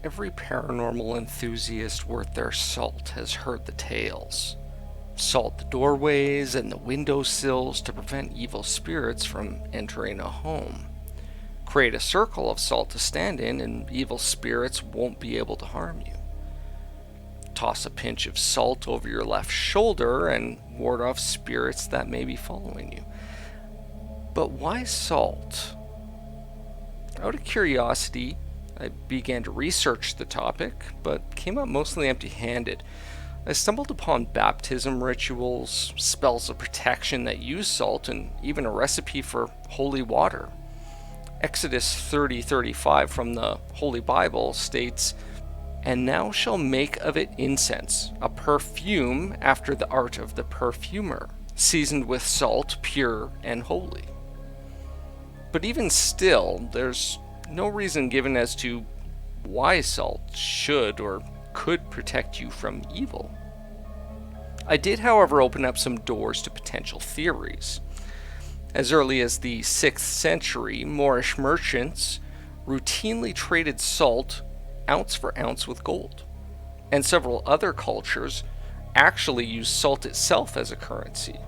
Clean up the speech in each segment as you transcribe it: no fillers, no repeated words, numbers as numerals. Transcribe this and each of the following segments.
Every paranormal enthusiast worth their salt has heard the tales. Salt the doorways and the windowsills to prevent evil spirits from entering a home. Create a circle of salt to stand in, and evil spirits won't be able to harm you. Toss a pinch of salt over your left shoulder and ward off spirits that may be following you. But why salt? Out of curiosity, I began to research the topic, but came up mostly empty-handed. I stumbled upon baptism rituals, spells of protection that use salt, and even a recipe for holy water. Exodus 30:35 from the Holy Bible states, "And thou shalt make of it incense, a perfume after the art of the perfumer, seasoned with salt, pure and holy." But even still, there's no reason given as to why salt should or could protect you from evil. I did, however, open up some doors to potential theories. As early as the 6th century, Moorish merchants routinely traded salt ounce for ounce with gold, and several other cultures actually used salt itself as a currency,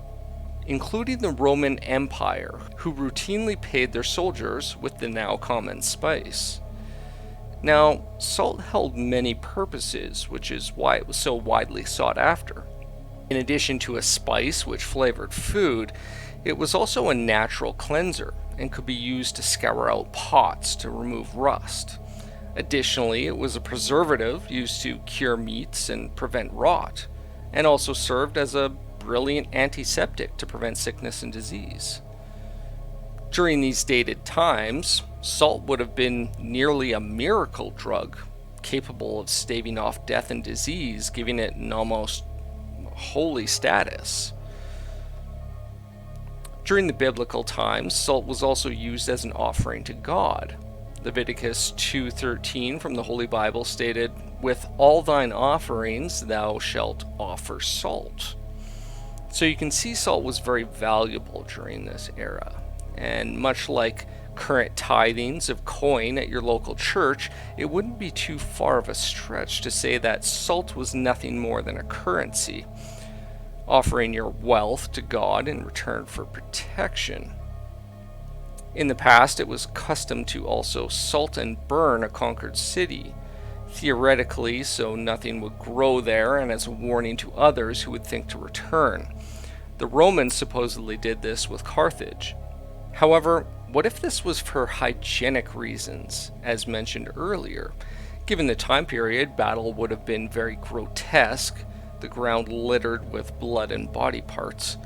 including the Roman Empire, who routinely paid their soldiers with the now common spice. Now, salt held many purposes, which is why it was so widely sought after. In addition to a spice which flavored food, it was also a natural cleanser and could be used to scour out pots to remove rust. Additionally, it was a preservative used to cure meats and prevent rot, and also served as a brilliant antiseptic to prevent sickness and disease. During these dated times, salt would have been nearly a miracle drug, capable of staving off death and disease, giving it an almost holy status. During the biblical times, salt was also used as an offering to God. Leviticus 2:13 from the Holy Bible stated, "With all thine offerings thou shalt offer salt." So you can see salt was very valuable during this era. And much like current tithings of coin at your local church, it wouldn't be too far of a stretch to say that salt was nothing more than a currency, offering your wealth to God in return for protection. In the past, it was custom to also salt and burn a conquered city, theoretically so nothing would grow there and as a warning to others who would think to return. The Romans supposedly did this with Carthage. However, what if this was for hygienic reasons, as mentioned earlier? Given the time period, battle would have been very grotesque, the ground littered with blood and body parts.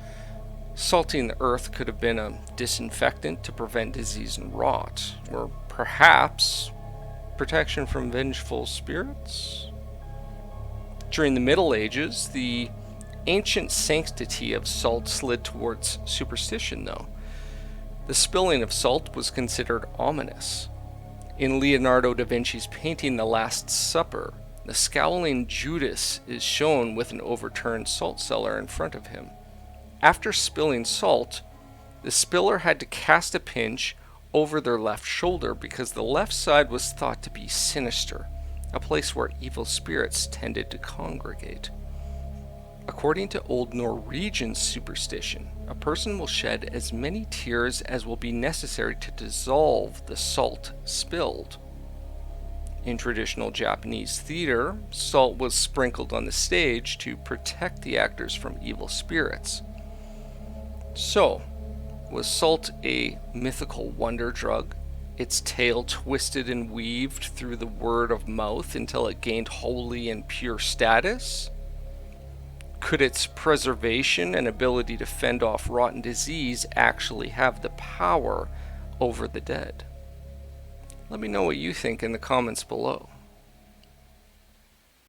Salting the earth could have been a disinfectant to prevent disease and rot, or perhaps protection from vengeful spirits? During the Middle Ages, the ancient sanctity of salt slid towards superstition, though. The spilling of salt was considered ominous. In Leonardo da Vinci's painting The Last Supper, the scowling Judas is shown with an overturned salt cellar in front of him. After spilling salt, the spiller had to cast a pinch over their left shoulder because the left side was thought to be sinister, a place where evil spirits tended to congregate. According to old Norwegian superstition, a person will shed as many tears as will be necessary to dissolve the salt spilled. In traditional Japanese theater, salt was sprinkled on the stage to protect the actors from evil spirits. So, was salt a mythical wonder drug, its tale twisted and weaved through the word of mouth until it gained holy and pure status? Could its preservation and ability to fend off rotten disease actually have the power over the dead? Let me know what you think in the comments below.